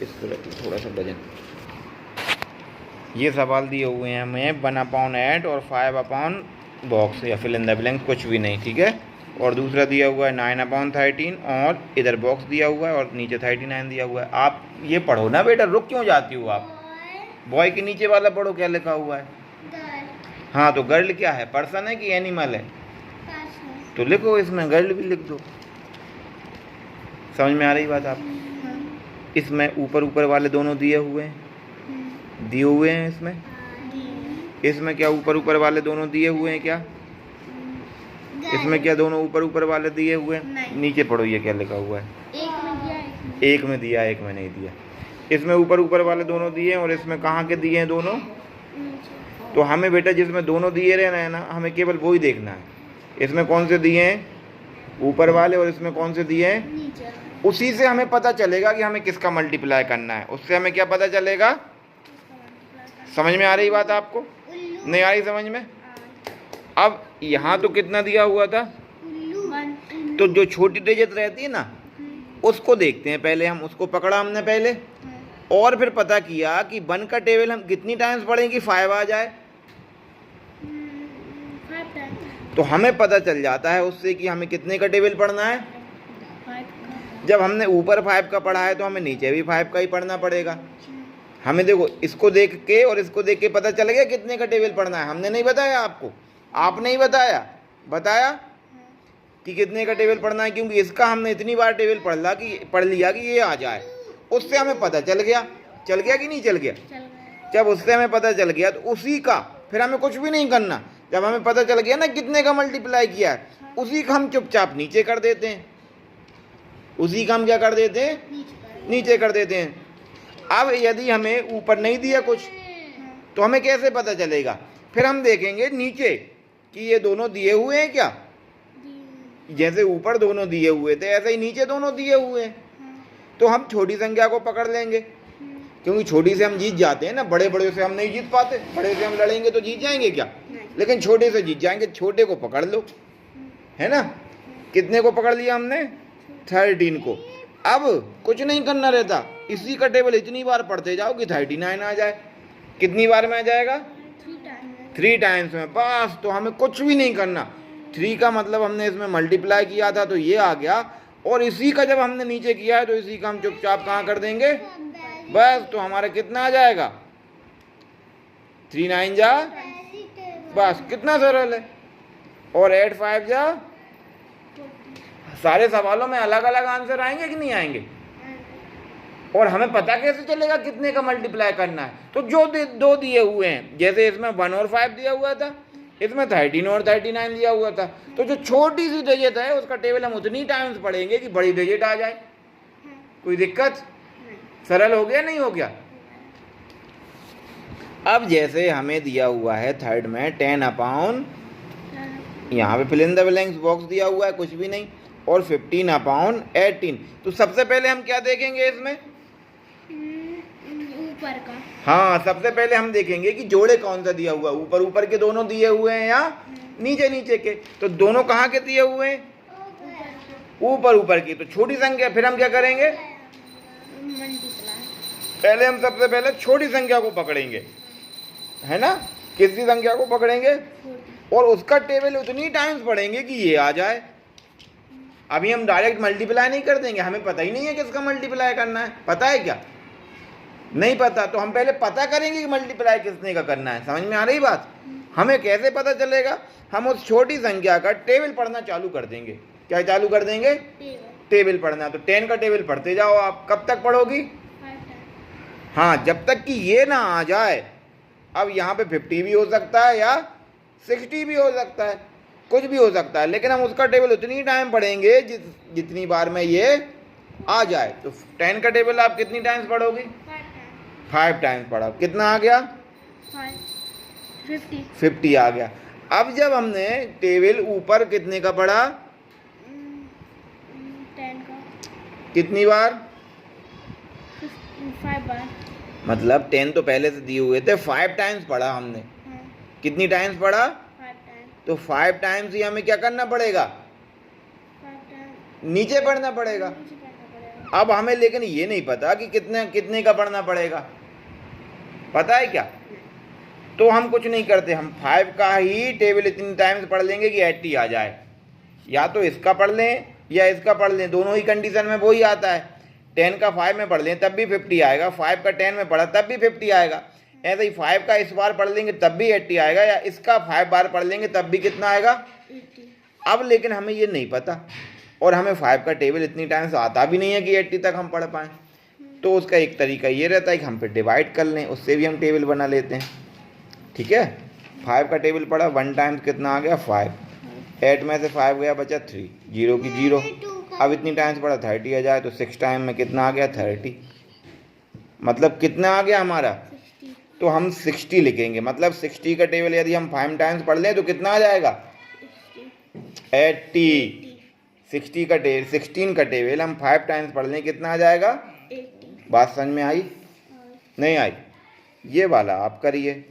इस पर रखिए थोड़ा सा वजन। ये सवाल दिए हुए हैं हमें 1/8 और 5 बॉक्स या फिल इन द ब्लैंक कुछ भी नहीं, ठीक है। और दूसरा दिया हुआ है 9/13 और इधर बॉक्स दिया हुआ है और नीचे 39 दिया हुआ है। आप ये पढ़ो ना बेटा, रुक क्यों जाती हो आप? बॉय के नीचे वाला पढ़ो, क्या लिखा हुआ है? हाँ, तो गर्ल क्या है, पर्सन है कि एनिमल है? तो लिखो इसमें, गर्ल भी लिख दो। समझ में आ रही बात आप? इसमें ऊपर ऊपर वाले दोनों दिए हुए हैं इसमें। इसमें क्या ऊपर ऊपर वाले दोनों दिए हुए हैं क्या? इसमें क्या दोनों ऊपर ऊपर वाले दिए हुए हैं? नीचे पढ़ो ये क्या लिखा हुआ है। एक में दिया, एक में नहीं दिया। इसमें ऊपर ऊपर वाले दोनों दिए हैं और इसमें कहाँ के दिए हैं दोनों? तो हमें बेटा जिसमें दोनों दिए रहे हैं ना, हमें केवल वो ही देखना है। इसमें कौन से दिए हैं? ऊपर वाले। और इसमें कौन से दिए हैं? उसी से हमें पता चलेगा कि हमें किसका मल्टीप्लाई करना है। उससे हमें क्या पता चलेगा? समझ में आ रही बात आपको? नहीं आ रही समझ में? अब यहाँ तो कितना दिया हुआ था? तो जो छोटी डिजिट रहती है ना, उसको देखते हैं पहले हम। उसको पकड़ा हमने पहले और फिर पता किया कि 1 का टेबल हम कितनी टाइम्स पढ़ें कि 5 आ जाए। तो हमें पता चल जाता है उससे कि हमें कितने का टेबल पढ़ना है। जब हमने ऊपर 5 का पढ़ा है तो हमें नीचे भी 5 का ही पढ़ना पड़ेगा। हमें देखो इसको देख के और इसको देख के पता चल गया कितने का टेबल पढ़ना है। हमने नहीं बताया आपको, आपने ही बताया कि कितने का टेबल पढ़ना है, क्योंकि इसका हमने इतनी बार टेबल पढ़ लिया कि ये आ जाए। उससे हमें पता चल गया कि नहीं चल गया? जब उससे हमें पता चल गया तो उसी का फिर हमें कुछ भी नहीं करना। जब हमें पता चल गया ना कितने का मल्टीप्लाई किया है, उसी का हम चुपचाप नीचे कर देते हैं। उसी का हम क्या कर देते हैं? नीचे कर देते हैं। अब यदि हमें ऊपर नहीं दिया कुछ तो हमें कैसे पता चलेगा? फिर हम देखेंगे नीचे कि ये दोनों दिए हुए हैं क्या। जैसे ऊपर दोनों दिए हुए थे ऐसे ही नीचे दोनों दिए हुए हैं। तो हम छोटी संख्या को पकड़ लेंगे, क्योंकि छोटी से हम जीत जाते हैं ना, बड़े बड़े से हम नहीं जीत पाते। बड़े से हम लड़ेंगे तो जीत जाएंगे क्या? लेकिन छोटे से जीत जाएंगे। छोटे को पकड़ लो, है ना। कितने को पकड़ लिया हमने? 13 को। अब कुछ नहीं करना रहता, इसी का टेबल इतनी बार पढ़ते जाओ कि 39 आ जाए। कितनी बार में आ जाएगा? 3 टाइम्स में, बस। तो हमें कुछ भी नहीं करना। 3 का मतलब हमने इसमें मल्टीप्लाई किया था तो ये आ गया, और इसी का जब हमने नीचे किया है तो इसी का हम चुपचाप कहाँ कर देंगे? बस। तो हमारा कितना आ जाएगा? 3 9 जा, बस। कितना सरल है। और 8 5 जा। सारे सवालों में अलग अलग आंसर आएंगे कि नहीं आएंगे? और हमें पता कैसे चलेगा कितने का मल्टीप्लाई करना है? तो जो दो दिए हुए हैं, जैसे इसमें 1 और 5 दिया हुआ था, इसमें 13 और 39 दिया हुआ था, तो जो छोटी सी डिजिट है उसका टेबल हम उतनी टाइम्स पढ़ेंगे कि बड़ी डिजिट आ जाए। कोई दिक्कत? सरल हो गया नहीं हो गया? अब जैसे हमें दिया हुआ है थर्ड में 10/, यहाँ पे fill in the blanks box दिया हुआ है, कुछ भी नहीं, और 15/18। तो सबसे पहले हम क्या देखेंगे इसमें? ऊपर का। हाँ, सबसे पहले हम देखेंगे कि जोड़े कौन सा दिया हुआ है। ऊपर ऊपर के दोनों दिए हुए हैं या नीचे नीचे के? तो दोनों कहाँ के दिए हुए हैं? ऊपर ऊपर की। तो छोटी संख्या फिर हम क्या करेंगे? पहले हम सबसे पहले छोटी संख्या को पकड़ेंगे, है ना। किसी संख्या को पकड़ेंगे और उसका टेबल उतनी टाइम्स पढ़ेंगे कि ये आ जाए। अभी हम डायरेक्ट मल्टीप्लाई नहीं कर देंगे, हमें पता ही नहीं है किसका मल्टीप्लाई करना है। पता है क्या? नहीं पता। तो हम पहले पता करेंगे कि मल्टीप्लाई किसने का करना है। समझ में आ रही बात? हमें कैसे पता चलेगा? हम उस छोटी संख्या का टेबल पढ़ना चालू कर देंगे। क्या चालू कर देंगे? टेबल पढ़ना। तो 10 का टेबल पढ़ते जाओ आप। कब तक पढ़ोगी? हाँ, जब तक कि ये ना आ जाए। अब यहाँ पे 50 भी हो सकता है या 60 भी हो सकता है, कुछ भी हो सकता है, लेकिन हम उसका टेबल उतनी टाइम पढ़ेंगे जितनी बार में ये आ जाए। तो 10 का टेबल आप कितनी टाइम्स पढ़ोगी? 5 टाइम्स पढ़ा। कितना आ गया? 50 आ गया। अब जब हमने टेबल ऊपर कितने का पढ़ा? 10 का। कितनी बार? 5 बार। मतलब 10 तो पहले से दिए हुए थे, 5 टाइम्स पढ़ा हमने। कितनी टाइम्स पढ़ा? 5 टाइम्स। तो 5 टाइम्स ही हमें क्या करना पड़ेगा? 5 टाइम्स नीचे पढ़ना पड़ेगा। अब हमें लेकिन ये नहीं पता कि कितने कितने का पढ़ना पड़ेगा, पता है क्या? तो हम कुछ नहीं करते, हम 5 का ही टेबल इतनी टाइम्स पढ़ लेंगे कि 80 आ जाए। या तो इसका पढ़ लें या इसका पढ़ लें, दोनों ही कंडीशन में वही आता है। 10 का 5 में पढ़ लें तब भी 50 आएगा, 5 का 10 में पढ़ा तब भी 50 आएगा। ऐसे ही 5 का इस बार पढ़ लेंगे तब भी 80 आएगा, या इसका 5 बार पढ़ लेंगे तब भी कितना आएगा? 80। अब लेकिन हमें ये नहीं पता, और हमें 5 का टेबल इतनी टाइम से आता भी नहीं है कि 80 तक हम पढ़ पाएँ। तो उसका एक तरीका ये रहता है कि हम फिर डिवाइड कर लें, उससे भी हम टेबल बना लेते हैं। ठीक है, 5 का टेबल पढ़ा, 1 टाइम्स कितना आ गया? 5। 8 में से 5 गया, बचा 3, 0 की 0। अब इतनी टाइम्स पढ़ा 30 आ जाए, तो 6 टाइम में कितना आ गया? 30। मतलब कितना आ गया हमारा? 60। तो हम 60 लिखेंगे, मतलब 60 का टेबल यदि हम 5 टाइम्स पढ़ लें तो कितना आ जाएगा? 80। 16 का टेबल हम 5 टाइम्स पढ़ लें कितना आ जाएगा? 80। बात समझ में आई? नहीं आई? ये वाला आप करिए।